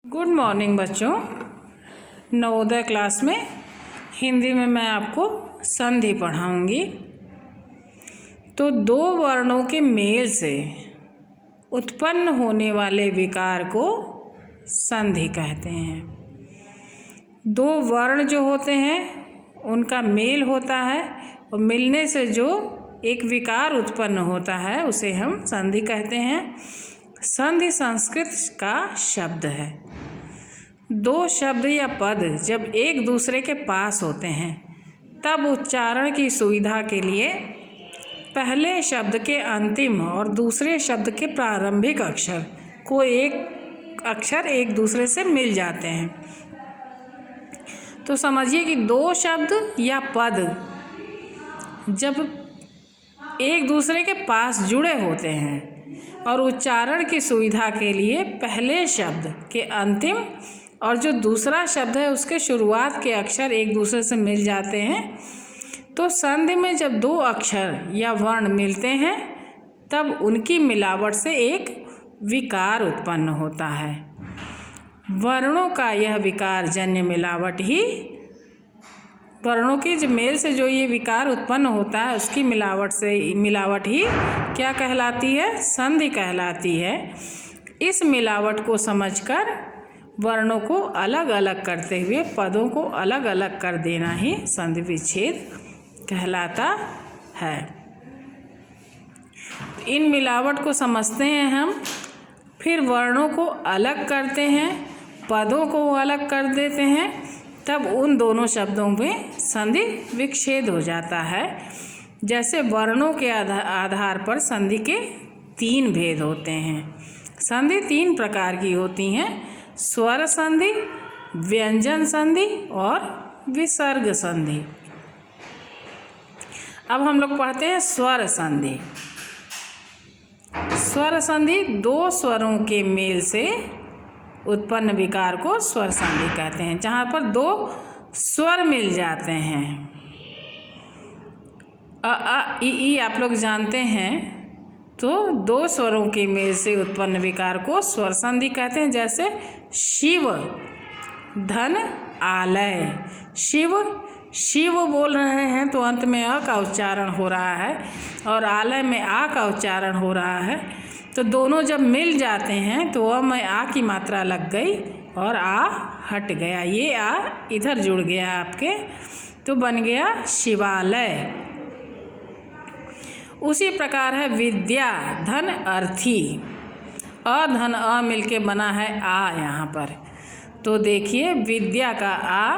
Good morning बच्चों। Navodaya class में हिंदी में मैं आपको संधि पढ़ाऊंगी। तो दो वर्णों के मेल से उत्पन्न होने वाले विकार को संधि कहते हैं। दो वर्ण जो होते हैं उनका मेल होता है और मिलने से जो एक विकार उत्पन्न होता है उसे हम संधि कहते हैं। संधि संस्कृत का शब्द है। दो शब्द या पद जब एक दूसरे के पास होते हैं तब उच्चारण की सुविधा के लिए पहले शब्द के अंतिम और दूसरे शब्द के प्रारंभिक अक्षर को एक अक्षर एक दूसरे से मिल जाते हैं। तो समझिए कि दो शब्द या पद जब एक दूसरे के पास जुड़े होते हैं और उच्चारण की सुविधा के लिए पहले शब्द के अंतिम और जो दूसरा शब्द है उसके शुरुआत के अक्षर एक दूसरे से मिल जाते हैं, तो संधि में जब दो अक्षर या वर्ण मिलते हैं तब उनकी मिलावट से एक विकार उत्पन्न होता है। वर्णों का यह विकार जन्य मिलावट ही वर्णों की जो मेल से जो ये विकार उत्पन्न होता है उसकी मिलावट ही क्या कहलाती है? संधि कहलाती है। इस मिलावट को समझकर वर्णों को अलग अलग करते हुए पदों को अलग अलग कर देना ही संधि विच्छेद कहलाता है। इन मिलावट को समझते हैं हम, फिर वर्णों को अलग करते हैं, पदों को अलग कर देते हैं, तब उन दोनों शब्दों में संधि विच्छेद हो जाता है। जैसे वर्णों के आधार पर संधि के तीन भेद होते हैं। संधि तीन प्रकार की होती हैं: स्वर संधि, व्यंजन संधि और विसर्ग संधि। अब हम लोग पढ़ते हैं स्वर संधि। स्वर संधि दो स्वरों के मेल से उत्पन्न विकार को स्वर संधि कहते हैं, जहाँ पर दो स्वर मिल जाते हैं। अ इ ई आप लोग जानते हैं, तो दो स्वरों के मेल से उत्पन्न विकार को स्वर संधि कहते हैं। जैसे शिव, धन, आलय। शिव बोल रहे हैं तो अंत में अ का उच्चारण हो रहा है और आलय में आ का उच्चारण हो रहा है। तो दोनों जब मिल जाते हैं तो अ में आ की मात्रा लग गई और आ हट गया, ये आ इधर जुड़ गया आपके, तो बन गया शिवालय। उसी प्रकार है विद्या, धन, अर्थी। अ धन अ मिलके बना है आ यहाँ पर। तो देखिए विद्या का आ,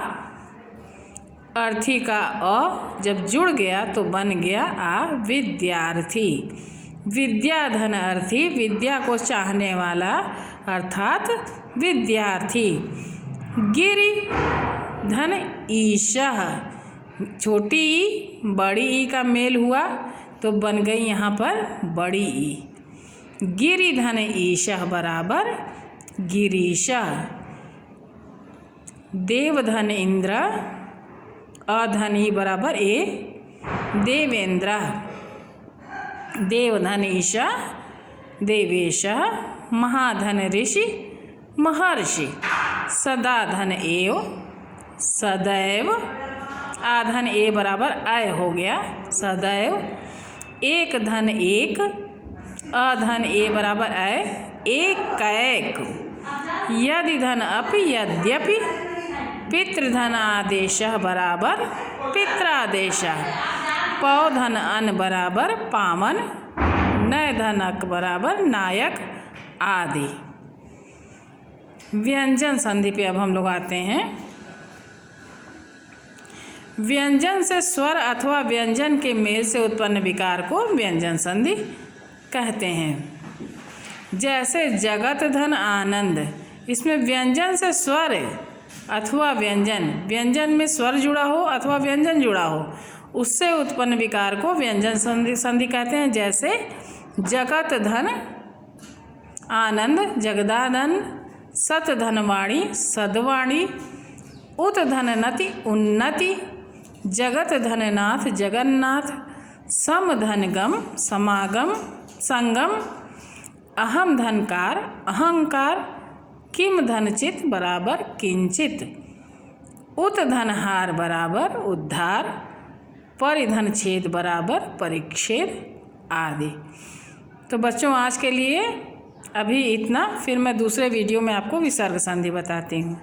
अर्थी का अ जब जुड़ गया तो बन गया आ विद्यार्थी। विद्या, धन, अर्थी, विद्या को चाहने वाला अर्थात विद्यार्थी। गिरि, धन, ईशः। छोटी ई बड़ी ई का मेल हुआ तो बन गई यहाँ पर बड़ी ई। गिरि, धन, ईशः बराबर गिरीशः। देव, धन, इंद्र, अधन ई बराबर ए, देवेंद्र। देव, धन, ईशा, देवेशः। महाधन, ऋषि, महर्षि। सदा, धन, एव, सदैव। आधन ए बराबर अय हो गया, सदैव। एक, धन, एक, अधन ए बराबर अय, एकैक। यदि, धन, अपि, यद्यपि। पितृधन आदेशः बराबर पित्रादेशः। पौ, धन, अन बराबर पामन। नय, धन, अक बराबर नायक आदि। व्यंजन संधि पे अब हम लोग आते हैं। व्यंजन से स्वर अथवा व्यंजन के मेल से उत्पन्न विकार को व्यंजन संधि कहते हैं। जैसे जगत, धन, आनंद, इसमें व्यंजन से स्वर अथवा व्यंजन में स्वर जुड़ा हो अथवा व्यंजन जुड़ा हो, उससे उत्पन्न विकार को व्यंजन संधि कहते हैं। जैसे जगत, धन, आनंद, जगदानंद। सत, धन, वाणी, सदवाणी। उत, धन, नति, उन्नति। जगत, धन, नाथ, जगन्नाथ। सम, धन, गम, समागम, संगम। अहम, धनकार, अहंकार। किम धनचित बराबर किंचित, उत धनहार बराबर उद्धार, परिधन छेद बराबर परिच्छेद आदि। तो बच्चों आज के लिए अभी इतना, फिर मैं दूसरे वीडियो में आपको विसर्ग संधि बताती हूँ।